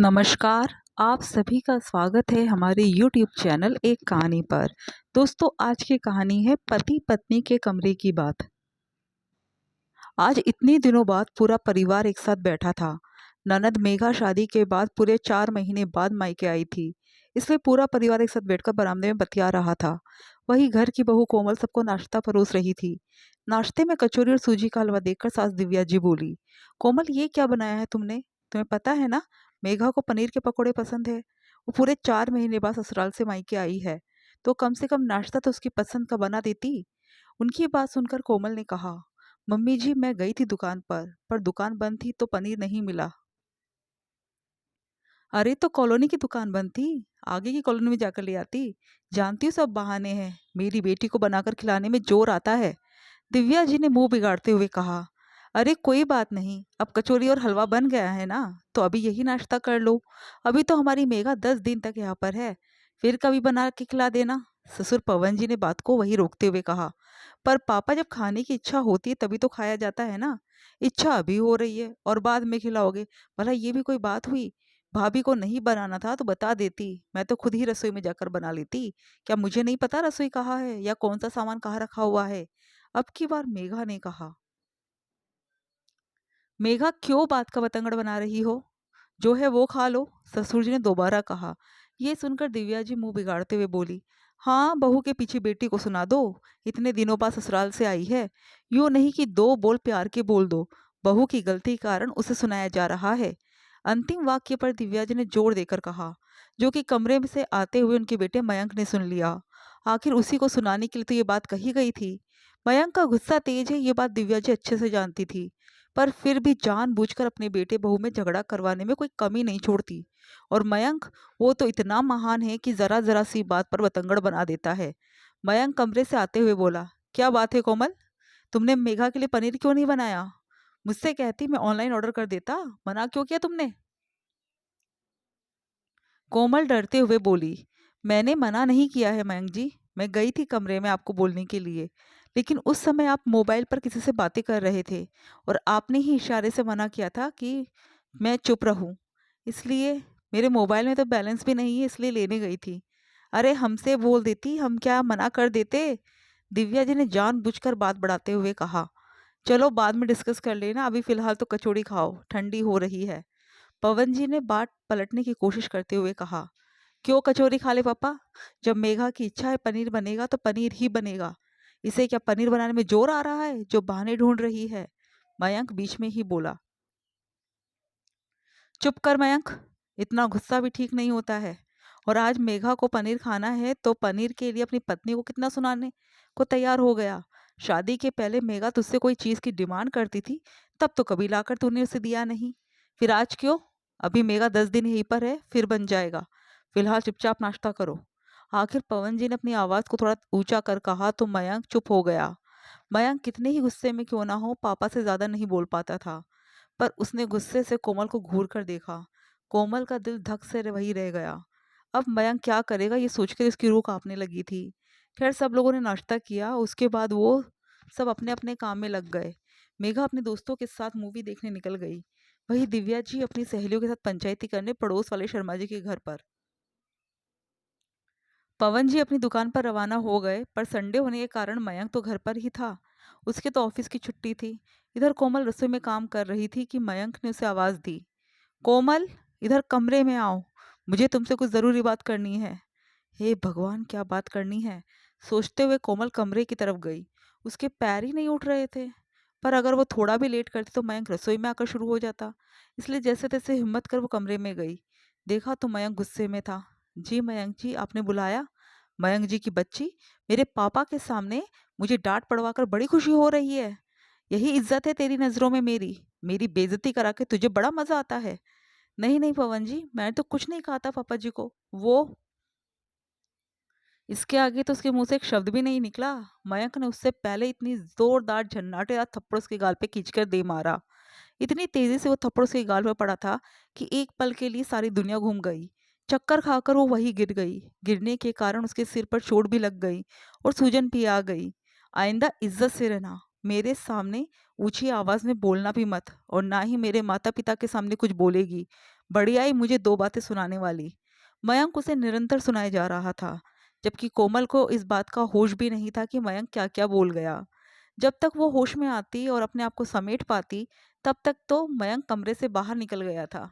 नमस्कार, आप सभी का स्वागत है हमारे YouTube चैनल एक कहानी पर। दोस्तों, आज की कहानी है पति पत्नी के कमरे की बात। आज इतने दिनों बाद पूरा परिवार एक साथ बैठा था। ननद मेघा शादी के बाद पूरे 4 महीने बाद मायके आई थी, इसलिए पूरा परिवार एक साथ बैठकर बरामदे में बतिया रहा था। वही घर की बहू कोमल सबको नाश्ता परोस रही थी। नाश्ते में कचौरी और सूजी का हलवा देखकर सास दिव्या जी बोली, कोमल ये क्या बनाया है तुमने? तुम्हें पता है ना, मेघा को पनीर के पकौड़े पसंद है। वो पूरे 4 महीने बाद ससुराल से मायके आई है, तो कम से कम नाश्ता तो उसकी पसंद का बना देती। उनकी बात सुनकर कोमल ने कहा, मम्मी जी मैं गई थी दुकान पर दुकान बंद थी तो पनीर नहीं मिला। अरे तो कॉलोनी की दुकान बंद थी, आगे की कॉलोनी में जाकर ले आती। जानती हूँ सब बहाने हैं, मेरी बेटी को बनाकर खिलाने में जोर आता है। दिव्या जी ने मुंह बिगाड़ते हुए कहा, अरे कोई बात नहीं, अब कचौरी और हलवा बन गया है ना, तो अभी यही नाश्ता कर लो। अभी तो हमारी मेघा 10 दिन तक यहाँ पर है, फिर कभी बना के खिला देना। ससुर पवन जी ने बात को वही रोकते हुए कहा, पर पापा जब खाने की इच्छा होती है तभी तो खाया जाता है ना। इच्छा अभी हो रही है और बाद में खिलाओगे, भला ये भी कोई बात हुई? भाभी को नहीं बनाना था तो बता देती, मैं तो खुद ही रसोई में जाकर बना लेती। क्या मुझे नहीं पता रसोई कहाँ है या कौन सा सामान कहाँ रखा हुआ है? अब की बार मेघा ने कहा। मेघा क्यों बात का बतंगड़ बना रही हो? जो है वो खा लो, ससुर जी ने दोबारा कहा। ये सुनकर दिव्या जी मुंह बिगाड़ते हुए बोली, हाँ बहू के पीछे बेटी को सुना दो, इतने दिनों बाद ससुराल से आई है। यूं नहीं कि दो बोल प्यार के बोल दो, बहू की गलती के कारण उसे सुनाया जा रहा है। अंतिम वाक्य पर दिव्या जी ने जोर देकर कहा, जो कि कमरे में से आते हुए उनके बेटे मयंक ने सुन लिया। आखिर उसी को सुनाने के लिए तो ये बात कही गई थी। मयंक का गुस्सा तेज है, ये बात दिव्या जी अच्छे से जानती थी, पर फिर भी जानबूझकर अपने बेटे बहू में झगड़ा करवाने में कोई कमी नहीं छोड़ती। और मयंक, वो तो इतना महान है कि जरा जरा सी बात पर बतंगड़ बना देता है। मयंक कमरे से आते हुए बोला, क्या बात है कोमल, तुमने मेघा के लिए पनीर क्यों नहीं बनाया? मुझसे कहती मैं ऑनलाइन ऑर्डर कर देता, मना क्यों किया तुमने? कोमल डरते हुए बोली, मैंने मना नहीं किया है मयंक जी, मैं गई थी कमरे में आपको बोलने के लिए, लेकिन उस समय आप मोबाइल पर किसी से बातें कर रहे थे और आपने ही इशारे से मना किया था कि मैं चुप रहूं, इसलिए मेरे मोबाइल में तो बैलेंस भी नहीं है, इसलिए लेने गई थी। अरे हमसे बोल देती, हम क्या मना कर देते? दिव्या जी ने जानबूझकर बात बढ़ाते हुए कहा, चलो बाद में डिस्कस कर लेना, अभी फिलहाल तो कचौड़ी खाओ, ठंडी हो रही है। पवन जी ने बात पलटने की कोशिश करते हुए कहा, क्यों कचौरी खा ले पापा, जब मेघा की इच्छा है पनीर बनेगा तो पनीर ही बनेगा। इसे क्या पनीर बनाने में जोर आ रहा है जो बहाने ढूंढ रही है? मयंक बीच में ही बोला, चुप कर मयंक, इतना गुस्सा भी ठीक नहीं होता है। और आज मेघा को पनीर खाना है तो पनीर के लिए अपनी पत्नी को कितना सुनाने को तैयार हो गया। शादी के पहले मेघा तुझसे कोई चीज की डिमांड करती थी, तब तो कभी लाकर तूने उसे दिया नहीं, फिर आज क्यों? अभी मेघा 10 दिन यहीं पर है, फिर बन जाएगा। फिलहाल चुपचाप नाश्ता करो। आखिर पवन जी ने अपनी आवाज को थोड़ा ऊंचा कर कहा तो मयंक चुप हो गया। मयंक कितने ही गुस्से में क्यों ना हो, पापा से ज्यादा नहीं बोल पाता था, पर उसने गुस्से से कोमल को घूर कर देखा। कोमल का दिल धक से वही रह गया। अब मयंक क्या करेगा ये सोचकर उसकी रूह कांपने लगी थी। खैर सब लोगों ने नाश्ता किया, उसके बाद वो सब अपने अपने काम में लग गए। मेघा अपने दोस्तों के साथ मूवी देखने निकल गई। वही दिव्या जी अपनी सहेलियों के साथ पंचायती करने पड़ोस वाले शर्मा जी के घर पर। पवन जी अपनी दुकान पर रवाना हो गए, पर संडे होने के कारण मयंक तो घर पर ही था। उसके तो ऑफिस की छुट्टी थी। इधर कोमल रसोई में काम कर रही थी कि मयंक ने उसे आवाज दी, कोमल इधर कमरे में आओ, मुझे तुमसे कुछ जरूरी बात करनी है। हे भगवान, क्या बात करनी है? सोचते हुए कोमल कमरे की तरफ गई। उसके पैर ही नहीं उठ रहे थे, पर अगर वो थोड़ा भी लेट करती तो मयंक रसोई में आकर शुरू हो जाता, इसलिए जैसे तैसे हिम्मत कर वो कमरे में गई। देखा तो मयंक गुस्से में था। जी मयंक जी, आपने बुलाया? मयंक जी की बच्ची, मेरे पापा के सामने मुझे डांट पड़वाकर बड़ी खुशी हो रही है? यही इज्जत है तेरी नजरों में? मेरी मेरी बेइज्जती करा के तुझे बड़ा मजा आता है? नहीं नहीं पवन जी, मैंने तो कुछ नहीं कहा था पापा जी को। वो, इसके आगे तो उसके मुंह से एक शब्द भी नहीं निकला। मयंक ने उससे पहले इतनी जोरदार झन्नाटेदार थप्पड़ उसके गाल पे खींचकर दे मारा। इतनी तेजी से वो थप्पड़ उसके गाल पर पड़ा था कि एक पल के लिए सारी दुनिया घूम गई। चक्कर खाकर वो वहीं गिर गई। गिरने के कारण उसके सिर पर चोट भी लग गई और सूजन भी आ गई। आइंदा इज्जत से रहना, मेरे सामने ऊंची आवाज में बोलना भी मत, और ना ही मेरे माता पिता के सामने कुछ बोलेगी। बड़ी आई मुझे 2 बातें सुनाने वाली। मयंक उसे निरंतर सुनाए जा रहा था, जबकि कोमल को इस बात का होश भी नहीं था कि मयंक क्या-क्या बोल गया। जब तक वो होश में आती और अपने आप को समेट पाती, तब तक तो मयंक कमरे से बाहर निकल गया था।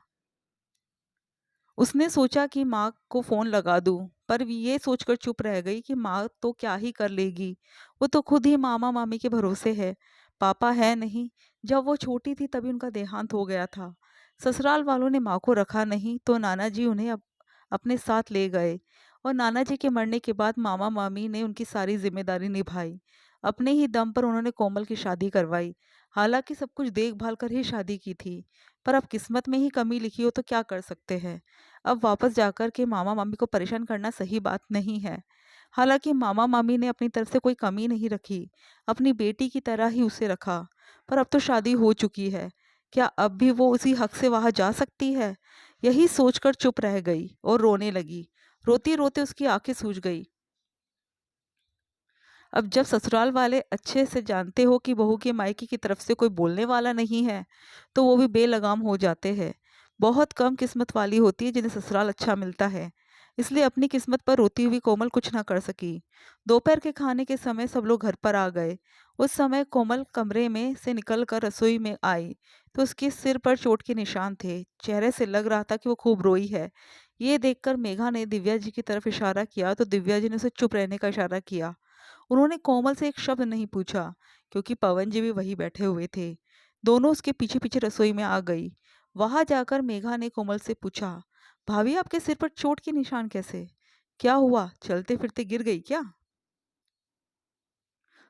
उसने सोचा कि माँ को फ़ोन लगा दूँ, पर ये सोचकर चुप रह गई कि माँ तो क्या ही कर लेगी, वो तो खुद ही मामा-मामी के भरोसे है, पापा है नहीं। जब वो छोटी थी तभी उनका देहांत हो गया था। ससुराल वालों ने माँ को रखा नहीं तो नाना जी उन्हें अपने साथ ले गए और नाना जी के मरने के बाद मामा-मामी ने उनकी सारी ज़िम्मेदारी निभाई। अपने ही दम पर उन्होंने कोमल की शादी करवाई। हालाँकि सब कुछ देखभाल कर ही शादी की थी, पर अब किस्मत में ही कमी लिखी हो तो क्या कर सकते हैं। अब वापस जाकर के मामा-मामी को परेशान करना सही बात नहीं है। हालाँकि मामा-मामी ने अपनी तरफ से कोई कमी नहीं रखी, अपनी बेटी की तरह ही उसे रखा। पर अब तो शादी हो चुकी है, क्या अब भी वो उसी हक से वहाँ जा सकती है? यही सोचकर चुप रह गई और रोने लगी। रोते-रोते उसकी आँखें सूज गई। अब जब ससुराल वाले अच्छे से जानते हो कि बहू के मायके की तरफ से कोई बोलने वाला नहीं है, तो वो भी बेलगाम हो जाते हैं। बहुत कम किस्मत वाली होती है जिन्हें ससुराल अच्छा मिलता है। इसलिए अपनी किस्मत पर रोती हुई कोमल कुछ ना कर सकी। दोपहर के खाने के समय सब लोग घर पर आ गए। उस समय कोमल कमरे में से निकलकर रसोई में आई, तो उसके सिर पर चोट के निशान थे। चेहरे से लग रहा था कि वो खूब रोई है। ये देखकर मेघा ने दिव्या जी की तरफ इशारा किया, तो दिव्या जी ने उसे चुप रहने का इशारा किया। उन्होंने कोमल से एक शब्द नहीं पूछा, क्योंकि पवन जी भी वहीं बैठे हुए थे। दोनों उसके पीछे पीछे रसोई में आ गई। वहां जाकर मेघा ने कोमल से पूछा, भाभी आपके सिर पर चोट के निशान कैसे? क्या हुआ, चलते फिरते गिर गई क्या?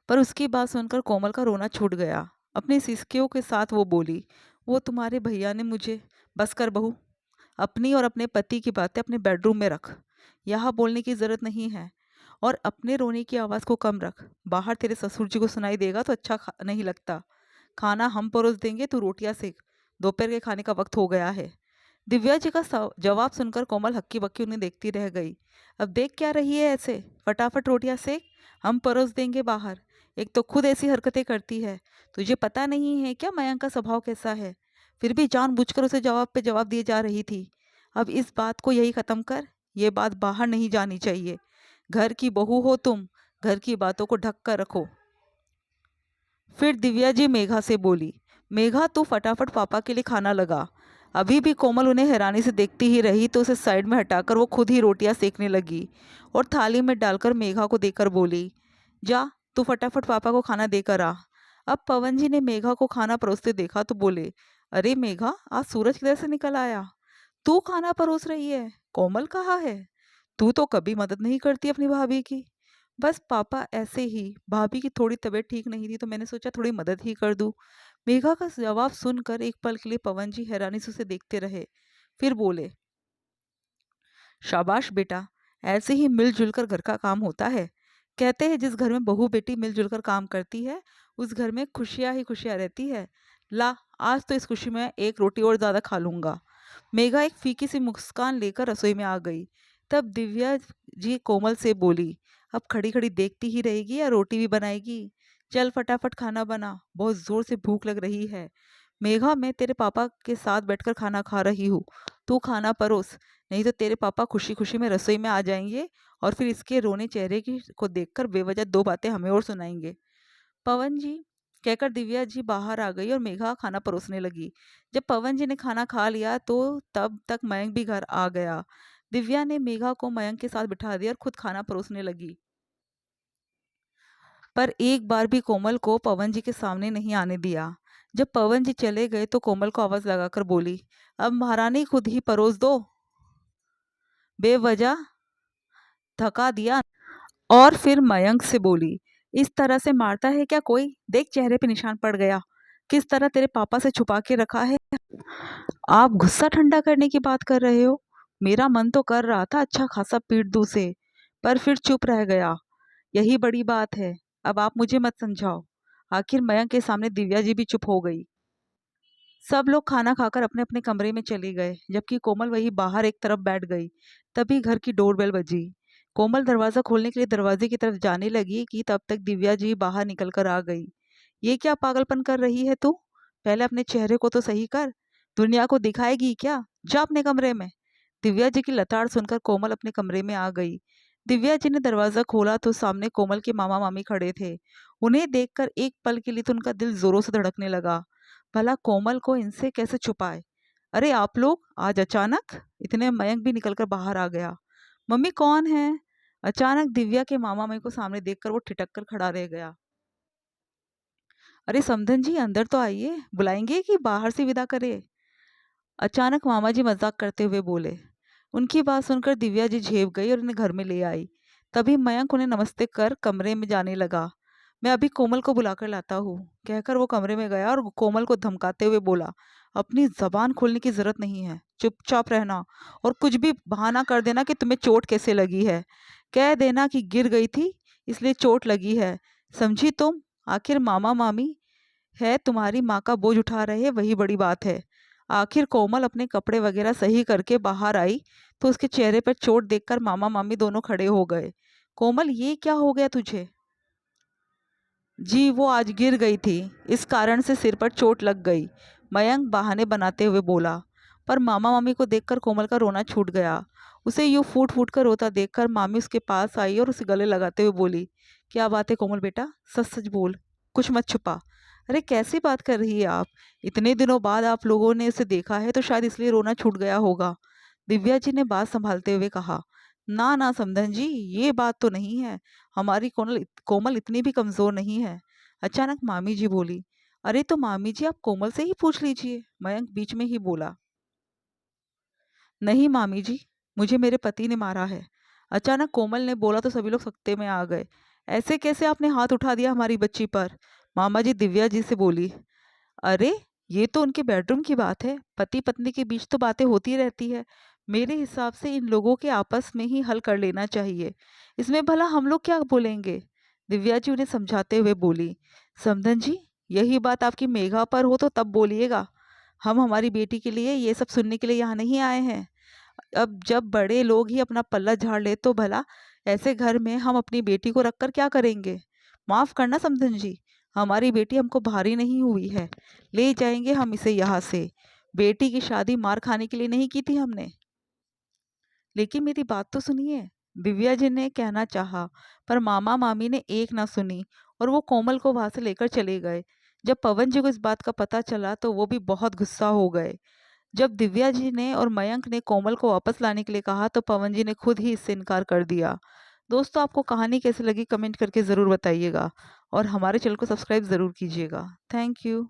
पर उसकी बात सुनकर कोमल का रोना छूट गया। अपनी सिसकियों के साथ वो बोली, वो तुम्हारे भैया ने मुझे। बस कर बहू, अपनी और अपने पति की बातें अपने बेडरूम में रख, यहाँ बोलने की जरूरत नहीं है। और अपने रोने की आवाज़ को कम रख, बाहर तेरे ससुर जी को सुनाई देगा तो अच्छा नहीं लगता। खाना हम परोस देंगे, तू रोटियां सेक, दोपहर के खाने का वक्त हो गया है। दिव्या जी का जवाब सुनकर कोमल हक्की बक्की उन्हें देखती रह गई। अब देख क्या रही है ऐसे, फटाफट रोटियां सेक, हम परोस देंगे बाहर। एक तो खुद ऐसी हरकतें करती है, तुझे पता नहीं है क्या मयंक का स्वभाव कैसा है? फिर भी जानबूझकर उसे जवाब पे जवाब दिए जा रही थी। अब इस बात को यही खत्म कर, ये बात बाहर नहीं जानी चाहिए। घर की बहू हो तुम, घर की बातों को ढक कर रखो। फिर दिव्या जी मेघा से बोली, मेघा तू फटाफट पापा के लिए खाना लगा। अभी भी कोमल उन्हें हैरानी से देखती ही रही, तो उसे साइड में हटाकर वो खुद ही रोटियां सेकने लगी और थाली में डालकर मेघा को देकर बोली, जा तू फटाफट पापा को खाना देकर आ। अब पवन जी ने मेघा को खाना परोसते देखा तो बोले, अरे मेघा, आज सूरज किधर से निकल आया? तू खाना परोस रही है, कोमल कहाँ है? तू तो कभी मदद नहीं करती अपनी भाभी की। बस पापा ऐसे ही, भाभी की थोड़ी तबीयत ठीक नहीं थी तो मैंने सोचा थोड़ी मदद ही कर दूं। मेघा का जवाब सुनकर एक पल के लिए पवन जी हैरानी से उसे देखते रहे। फिर बोले, शाबाश बेटा, ऐसे ही मिलजुल कर घर का काम होता है। कहते हैं जिस घर में बहू बेटी मिलजुल कर काम करती है, उस घर में खुशियां ही खुशियां रहती है। ला, आज तो इस खुशी में एक रोटी और ज्यादा खा लूंगा। मेघा एक फीकी सी मुस्कान लेकर रसोई में आ गई। तब दिव्या जी कोमल से बोली, अब खड़ी खड़ी देखती ही रहेगी या रोटी भी बनाएगी? चल फटाफट खाना बना, बहुत जोर से भूख लग रही है। मेघा, मैं तेरे पापा के साथ बैठकर खाना खा रही हूँ, तू खाना परोस, नहीं तो तेरे पापा खुशी खुशी में रसोई में आ जाएंगे और फिर इसके रोने चेहरे की को देखकर बेवजह 2 बातें हमें और सुनाएंगे। पवन जी, कहकर दिव्या जी बाहर आ गई और मेघा खाना परोसने लगी। जब पवन जी ने खाना खा लिया तो तब तक मयंक भी घर आ गया। दिव्या ने मेघा को मयंक के साथ बिठा दिया और खुद खाना परोसने लगी। पर एक बार भी कोमल को पवन जी के सामने नहीं आने दिया। जब पवन जी चले गए तो कोमल को आवाज लगाकर बोली, अब महारानी खुद ही परोस दो, बेवजह थका दिया। और फिर मयंक से बोली, इस तरह से मारता है क्या कोई? देख चेहरे पे निशान पड़ गया, किस तरह तेरे पापा से छुपा के रखा है। आप गुस्सा ठंडा करने की बात कर रहे हो? मेरा मन तो कर रहा था अच्छा खासा पीट दूं उसे, पर फिर चुप रह गया। यही बड़ी बात है। अब आप मुझे मत समझाओ। आखिर मयंक के सामने दिव्या जी भी चुप हो गई। सब लोग खाना खाकर अपने अपने कमरे में चले गए, जबकि कोमल वही बाहर एक तरफ बैठ गई। तभी घर की डोरबेल बजी। कोमल दरवाजा खोलने के लिए दरवाजे की तरफ जाने लगी कि तब तक दिव्या जी बाहर निकल कर आ गई। ये क्या पागलपन कर रही है तू? पहले अपने चेहरे को तो सही कर, दुनिया को दिखाएगी क्या जा अपने कमरे में। दिव्या जी की लताड़ सुनकर कोमल अपने कमरे में आ गई। दिव्या जी ने दरवाजा खोला तो सामने कोमल के मामा मामी खड़े थे। उन्हें देखकर एक पल के लिए तो उनका दिल जोरों से धड़कने लगा। भला कोमल को इनसे कैसे छुपाए। अरे आप लोग आज अचानक, इतने मयंक भी निकलकर बाहर आ गया। मम्मी कौन है। अचानक दिव्या के मामा मामी को सामने देखकर वो ठिठक कर खड़ा रह गया। अरे समधन जी अंदर तो आइए, बुलाएंगे कि बाहर से विदा करे। अचानक मामा जी मजाक करते हुए बोले। उनकी बात सुनकर दिव्या जी झेप गई और उन्हें घर में ले आई। तभी मयंक उन्हें नमस्ते कर कमरे में जाने लगा। मैं अभी कोमल को बुलाकर लाता हूँ, कहकर वो कमरे में गया और कोमल को धमकाते हुए बोला, अपनी जबान खोलने की जरूरत नहीं है, चुपचाप रहना और कुछ भी बहाना कर देना कि तुम्हें चोट कैसे लगी है। कह देना कि गिर गई थी इसलिए चोट लगी है, समझी तुम। आखिर मामा मामी है तुम्हारी माँ का बोझ उठा रहे हैं, वही बड़ी बात है। आखिर कोमल अपने कपड़े वगैरह सही करके बाहर आई तो उसके चेहरे पर चोट देखकर मामा मामी दोनों खड़े हो गए। कोमल ये क्या हो गया तुझे। जी वो आज गिर गई थी, इस कारण से सिर पर चोट लग गई, मयंक बहाने बनाते हुए बोला। पर मामा मामी को देखकर कोमल का रोना छूट गया। उसे यूं फूट फूट कर रोता देखकर मामी उसके पास आई और उसे गले लगाते हुए बोली, क्या बात है कोमल बेटा, सच सच बोल, कुछ मत छुपा। अरे कैसी बात कर रही है आप, इतने दिनों बाद आप लोगों ने उसे देखा है तो शायद इसलिए रोना छूट गया होगा। दिव्या जी ने बात संभालते हुए कहा। ना ना समधन जी, ये बात तो नहीं है, हमारी कोमल इतनी भी कमजोर नहीं है। अचानक मामी जी बोली। अरे तो मामी जी आप कोमल से ही पूछ लीजिए, मयंक बीच में ही बोला। नहीं मामी जी, मुझे मेरे पति ने मारा है। अचानक कोमल ने बोला तो सभी लोग सकते में आ गए। ऐसे कैसे आपने हाथ उठा दिया हमारी बच्ची पर। मामा जी दिव्या जी से बोली। अरे ये तो उनके बेडरूम की बात है, पति पत्नी के बीच तो बातें होती रहती है। मेरे हिसाब से इन लोगों के आपस में ही हल कर लेना चाहिए, इसमें भला हम लोग क्या बोलेंगे। दिव्या जी उन्हें समझाते हुए बोली। समधन जी यही बात आपकी मेघा पर हो तो तब बोलिएगा, हम हमारी बेटी के लिए ये सब सुनने के लिए यहाँ नहीं आए हैं। अब जब बड़े लोग ही अपना पल्ला झाड़ ले तो भला ऐसे घर में हम अपनी बेटी को रखकर क्या करेंगे। माफ करना समधन जी, हमारी बेटी हमको भारी नहीं हुई है, ले जाएंगे हम इसे यहाँ से। बेटी की शादी मार खाने के लिए नहीं की थी हमने। लेकिन मेरी बात तो सुनिए, दिव्या जी ने कहना चाहा, पर मामा मामी ने एक ना सुनी और वो कोमल को वहां से लेकर चले गए। जब पवन जी को इस बात का पता चला तो वो भी बहुत गुस्सा हो गए। जब दिव्या जी ने और मयंक ने कोमल को वापस लाने के लिए कहा तो पवन जी ने खुद ही इससे इनकार कर दिया। दोस्तों आपको कहानी कैसी लगी कमेंट करके ज़रूर बताइएगा और हमारे चैनल को सब्सक्राइब ज़रूर कीजिएगा। Thank you.